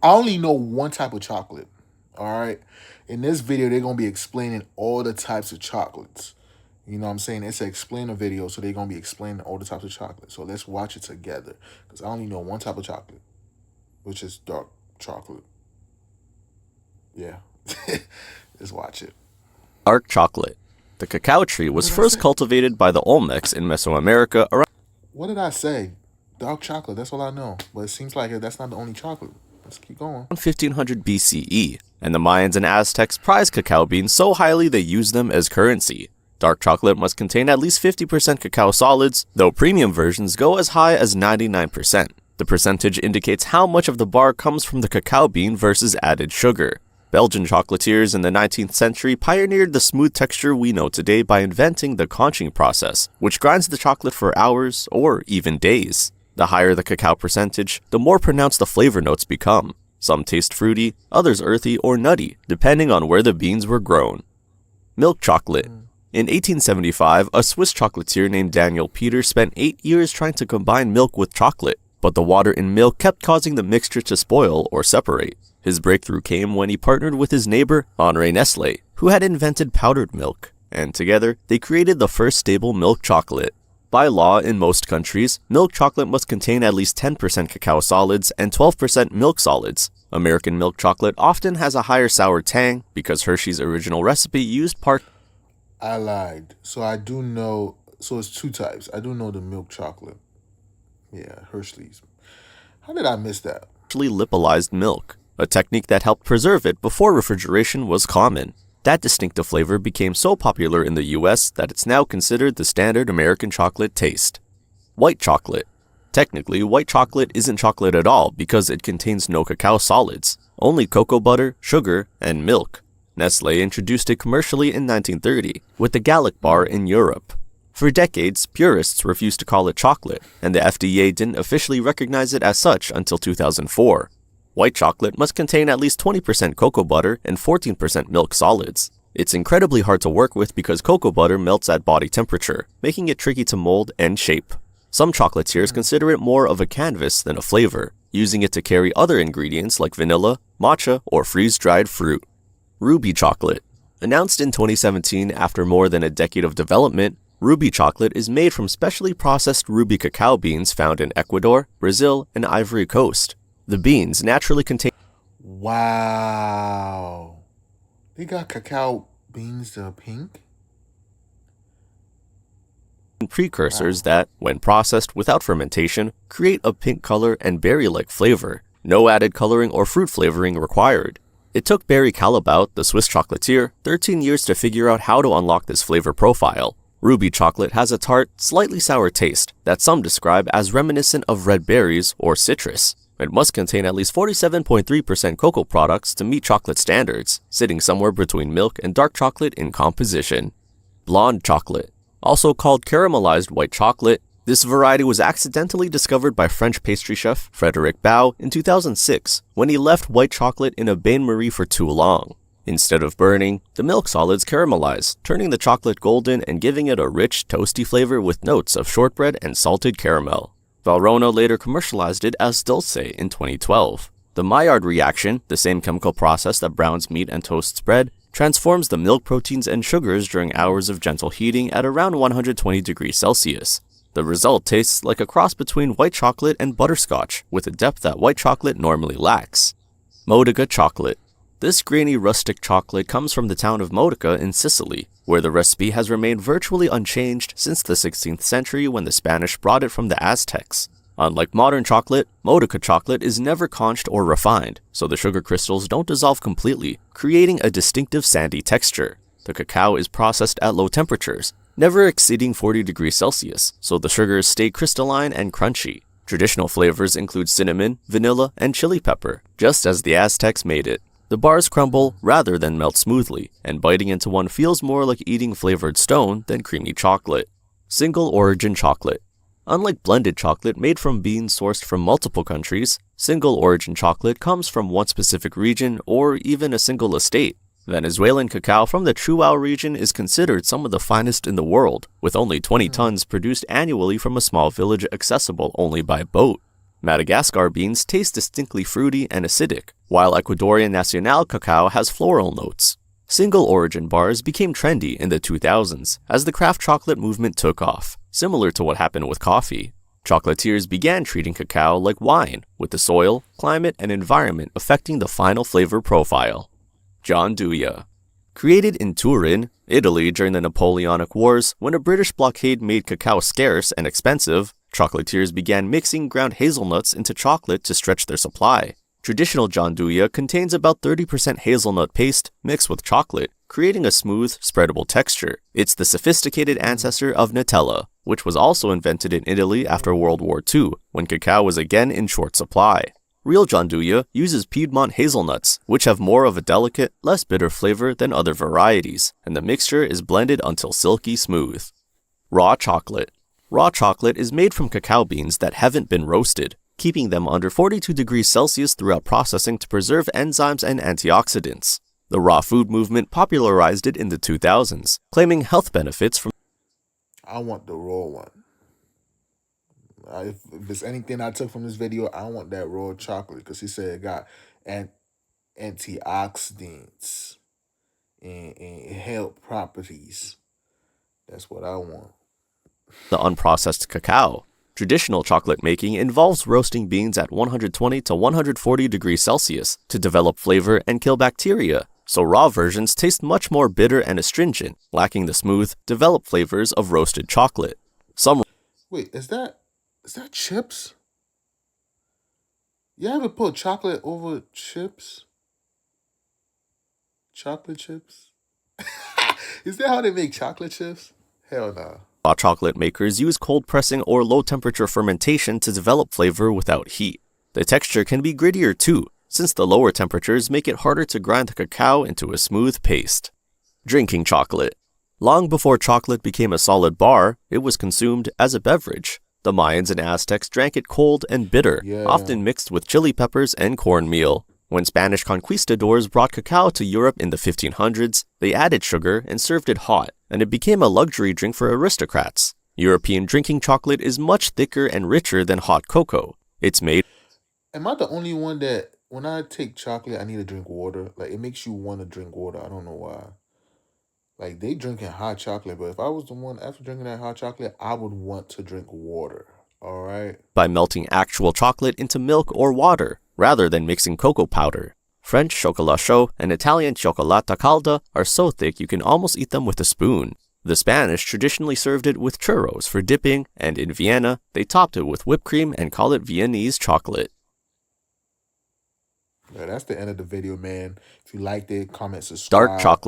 I only know one type of chocolate. All right. In this video, they're gonna be explaining all the types of chocolates. You know what I'm saying? It's an explainer video, so they're gonna be explaining all the types of chocolate. So let's watch it together. Because I only know one type of chocolate, which is dark chocolate. Yeah. Let's watch it. Dark chocolate. The cacao tree was first cultivated by the Olmecs in Mesoamerica around What did I say? Dark chocolate, that's all I know. But it seems like that's not the only chocolate. Let's keep going. 1500 BCE, and the Mayans and Aztecs prized cacao beans so highly they used them as currency. Dark chocolate must contain at least 50% cacao solids, though premium versions go as high as 99%. The percentage indicates how much of the bar comes from the cacao bean versus added sugar. Belgian chocolatiers in the 19th century pioneered the smooth texture we know today by inventing the conching process, which grinds the chocolate for hours or even days. The higher the cacao percentage, the more pronounced the flavor notes become. Some taste fruity, others earthy or nutty, depending on where the beans were grown. Milk chocolate. In 1875, a Swiss chocolatier named Daniel Peter spent 8 years trying to combine milk with chocolate, but the water in milk kept causing the mixture to spoil or separate. His breakthrough came when he partnered with his neighbor, Henri Nestlé, who had invented powdered milk, and together they created the first stable milk chocolate. By law, in most countries, milk chocolate must contain at least 10% cacao solids and 12% milk solids. American milk chocolate often has a higher sour tang because Hershey's original recipe used I lied. So I do know, so it's two types. I do know the milk chocolate. Yeah, Hershey's. How did I miss that? partially lipolysed milk, a technique that helped preserve it before refrigeration was common. That distinctive flavor became so popular in the US that it's now considered the standard American chocolate taste. White chocolate. Technically, white chocolate isn't chocolate at all because it contains no cacao solids, only cocoa butter, sugar, and milk. Nestlé introduced it commercially in 1930 with the Gallic bar in Europe. For decades, purists refused to call it chocolate, and the FDA didn't officially recognize it as such until 2004. White chocolate must contain at least 20% cocoa butter and 14% milk solids. It's incredibly hard to work with because cocoa butter melts at body temperature, making it tricky to mold and shape. Some chocolatiers consider it more of a canvas than a flavor, using it to carry other ingredients like vanilla, matcha, or freeze-dried fruit. Ruby chocolate. Announced in 2017 after more than a decade of development, Ruby chocolate is made from specially processed ruby cacao beans found in Ecuador, Brazil, and Ivory Coast. The beans naturally contain Wow. They got cacao beans that are pink? precursors that, when processed without fermentation, create a pink color and berry-like flavor. No added coloring or fruit flavoring required. It took Barry Callebaut, the Swiss chocolatier, 13 years to figure out how to unlock this flavor profile. Ruby chocolate has a tart, slightly sour taste that some describe as reminiscent of red berries or citrus. It must contain at least 47.3% cocoa products to meet chocolate standards, sitting somewhere between milk and dark chocolate in composition. Blonde chocolate. Also called caramelized white chocolate, this variety was accidentally discovered by French pastry chef Frédéric Baud in 2006 when he left white chocolate in a bain-marie for too long. Instead of burning, the milk solids caramelize, turning the chocolate golden and giving it a rich, toasty flavor with notes of shortbread and salted caramel. Valrhona later commercialized it as Dulce in 2012. The Maillard reaction, the same chemical process that browns meat and toasts bread, transforms the milk proteins and sugars during hours of gentle heating at around 120 degrees Celsius. The result tastes like a cross between white chocolate and butterscotch, with a depth that white chocolate normally lacks. Modica chocolate. This grainy rustic chocolate comes from the town of Modica in Sicily, where the recipe has remained virtually unchanged since the 16th century when the Spanish brought it from the Aztecs. Unlike modern chocolate, Modica chocolate is never conched or refined, so the sugar crystals don't dissolve completely, creating a distinctive sandy texture. The cacao is processed at low temperatures, never exceeding 40 degrees Celsius, so the sugars stay crystalline and crunchy. Traditional flavors include cinnamon, vanilla, and chili pepper, just as the Aztecs made it. The bars crumble rather than melt smoothly, and biting into one feels more like eating flavored stone than creamy chocolate. Single origin chocolate. Unlike blended chocolate made from beans sourced from multiple countries, single origin chocolate comes from one specific region or even a single estate. Venezuelan cacao from the Chuao region is considered some of the finest in the world, with only 20 tons produced annually from a small village accessible only by boat. Madagascar beans taste distinctly fruity and acidic, while Ecuadorian Nacional cacao has floral notes. Single origin bars became trendy in the 2000s as the craft chocolate movement took off, similar to what happened with coffee. Chocolatiers began treating cacao like wine, with the soil, climate, and environment affecting the final flavor profile. Gianduja. Created in Turin, Italy during the Napoleonic Wars, when a British blockade made cacao scarce and expensive, chocolatiers began mixing ground hazelnuts into chocolate to stretch their supply. Traditional gianduja contains about 30% hazelnut paste mixed with chocolate, creating a smooth, spreadable texture. It's the sophisticated ancestor of Nutella, which was also invented in Italy after World War II, when cacao was again in short supply. Real gianduja uses Piedmont hazelnuts, which have more of a delicate, less bitter flavor than other varieties, and the mixture is blended until silky smooth. Raw chocolate. Raw chocolate is made from cacao beans that haven't been roasted, keeping them under 42 degrees Celsius throughout processing to preserve enzymes and antioxidants. The raw food movement popularized it in the 2000s, claiming health benefits from I want the raw one. If there's anything I took from this video, I want that raw chocolate because he said it got antioxidants and health properties. That's what I want. the unprocessed cacao. Traditional chocolate making involves roasting beans at 120 to 140 degrees Celsius to develop flavor and kill bacteria, so raw versions taste much more bitter and astringent, lacking the smooth, developed flavors of roasted chocolate. Wait, is that chips? You ever put chocolate over chips? Chocolate chips? Is that how they make chocolate chips? Hell no. Raw chocolate makers use cold pressing or low temperature fermentation to develop flavor without heat. The texture can be grittier too, since the lower temperatures make it harder to grind the cacao into a smooth paste. Drinking chocolate. Long before chocolate became a solid bar, it was consumed as a beverage. The Mayans and Aztecs drank it cold and bitter, often mixed with chili peppers and cornmeal. When Spanish conquistadors brought cacao to Europe in the 1500s, they added sugar and served it hot, and it became a luxury drink for aristocrats. European drinking chocolate is much thicker and richer than hot cocoa. It's made. Am I the only one that when I take chocolate, I need to drink water? Like, it makes you want to drink water. I don't know why. Like, they drinking hot chocolate, but if I was the one after drinking that hot chocolate, I would want to drink water. All right? By melting actual chocolate into milk or water, rather than mixing cocoa powder. French chocolat chaud and Italian cioccolata calda are so thick you can almost eat them with a spoon. The Spanish traditionally served it with churros for dipping, and in Vienna, they topped it with whipped cream and call it Viennese chocolate. Yeah, that's the end of the video, man. If you liked it, comment, subscribe. Dark chocolate.